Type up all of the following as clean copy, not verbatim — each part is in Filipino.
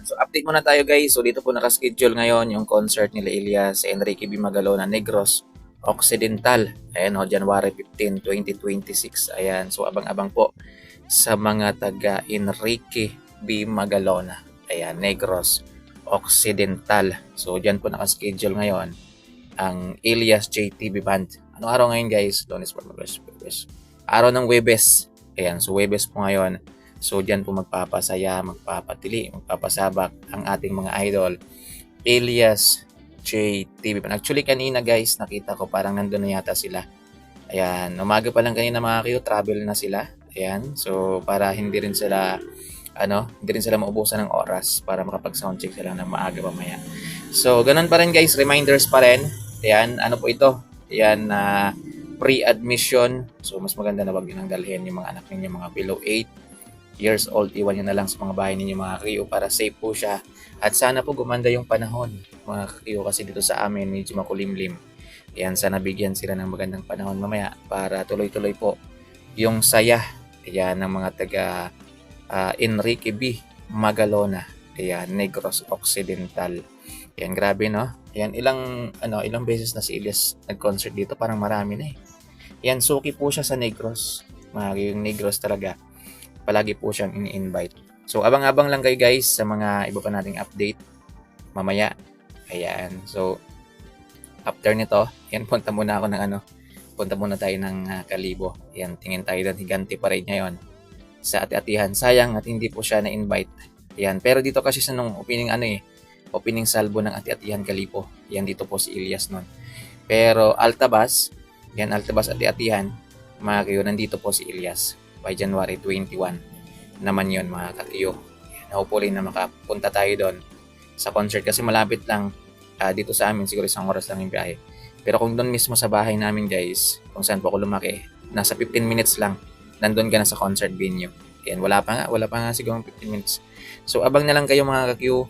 So update muna tayo guys. So dito po nakaschedule ngayon yung concert nila Elias Enrique B. Magalona Negros Occidental. Ayan o, January 15, 2026. Ayan, so abang-abang po sa mga taga Enrique B. Magalona. Ayan, Negros Occidental. So dyan po nakaschedule ngayon ang Elias JTB Band. Anong araw ngayon guys? Lunes, Martes, Huwebes. Araw ng Huwebes. Ayan, so Huwebes po ngayon. So dyan po magpapasaya, magpapatili, magpapasabak ang ating mga idol. Elias JTB. Actually kanina guys, nakita ko parang nandun na yata sila. Ayan, umaga pa lang kanina mga kayo, travel na sila. Ayan, so para hindi rin sila maubusan ng oras para makapag-soundcheck sila ng maaga mamaya. So ganun pa rin guys, reminders pa rin. Ayan, ano po ito? Ayan, pre-admission. So mas maganda na wag nyo nang dalhin yung mga anak ninyo, mga below 8 years old, iwan nyo na lang sa mga bahay ninyo mga kriyo para safe po siya. At sana po gumanda yung panahon mga kriyo kasi dito sa amin medyo makulimlim. Ayan, sana bigyan sila ng magandang panahon mamaya para tuloy-tuloy po yung saya. Ayan, ng mga taga Enrique B. Magalona. Ayan, Negros Occidental. Ayan, grabe no? Ayan, ilang beses na si Elias nag-concert dito, parang marami na eh. Ayan, suki po siya sa Negros. Yung Negros talaga. Palagi po siyang ini-invite. So, abang-abang lang kayo guys sa mga iba pa nating update mamaya. Ayan. So, after nito, yan, punta muna tayo ng Kalibo. Ayan, tingin tayo doon. Higanti pa rin ngayon sa ati-atihan. Sayang at hindi po siya na-invite. Ayan. Pero dito kasi sa nung opening salvo ng ati-atihan Kalibo. Ayan, dito po si Elias nun. Pero Altabas ati-atihan, mga kayo, nandito po si Elias. By January 21 naman yun mga kakiyo. Hopefully na makapunta tayo doon sa concert kasi malapit lang dito sa amin, siguro isang oras lang yung biyahe. Pero kung doon mismo sa bahay namin guys, kung saan po ako lumaki, nasa 15 minutes lang nandun ka na sa concert venue. Yan, wala pa nga siguro 15 minutes. So abang na lang kayo mga kakiyo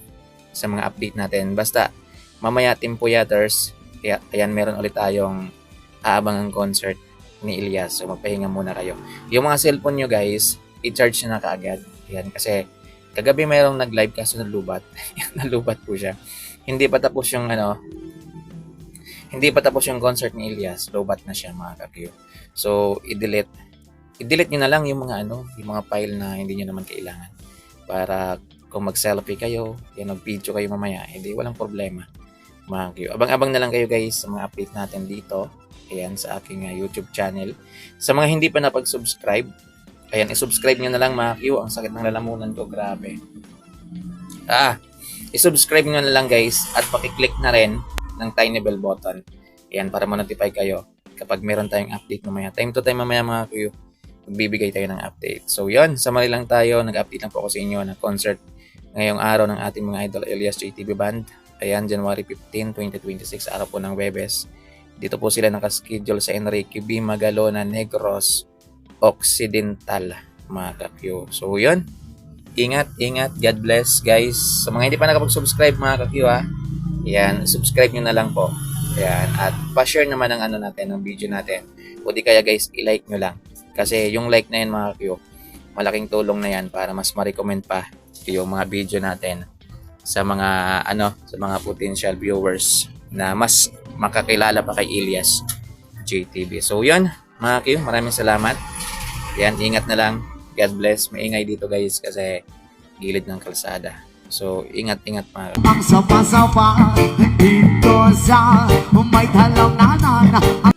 sa mga update natin. Basta mamaya Team Puyaters, ayan, meron ulit tayong aabangang concert ni Elias. So magpahinga muna kayo. Yung mga cellphone nyo guys, i-charge na kaagad. Yan, kasi kagabi mayroong nag-live kaso nalubat. Nalubat po siya. Hindi pa tapos yung concert ni Elias. Lobat na siya mga kakiyo. So i-delete nyo na lang yung mga file na hindi nyo naman kailangan. Para kung mag-selfie kayo, mag-video kayo mamaya, hindi walang problema. Mga kakiyo. Abang-abang na lang kayo guys sa mga update natin dito. Ayan, sa aking YouTube channel. Sa mga hindi pa napag-subscribe, ayan, i-subscribe nyo na lang mga Q. Ang sakit ng lalamunan ko, grabe. I-subscribe nyo na lang guys at pakiclick na rin ng tiny bell button. Ayan, para ma-notify kayo kapag meron tayong update mamaya. Time to time mamaya mga Q, magbibigay tayo ng update. So yun, samari lang tayo. Nag-update lang po ako sa inyo na concert ngayong araw ng ating mga idol Elias JTB Band. Ayan, January 15, 2026, araw po ng Huwebes. Dito po sila nakaschedule sa Enrique B. Magalona Negros Occidental mga kakyo. So yun, ingat, God bless guys. Sa mga hindi pa nakapag-subscribe mga kakyo yan, subscribe nyo na lang po. Yan, at pa-share naman ang ng video natin. O di kaya guys, i-like nyo lang. Kasi yung like na yan mga kakyo, malaking tulong na yan para mas ma-recommend pa yung mga video natin sa mga potential viewers na mas makakilala pa kay Elias JTB. So yun, mga kayo, maraming salamat. Yan, ingat na lang. God bless. Maingay dito guys kasi gilid ng kalsada. So ingat mga kayo. Ang sapa-sapa dito sa may talang nanan.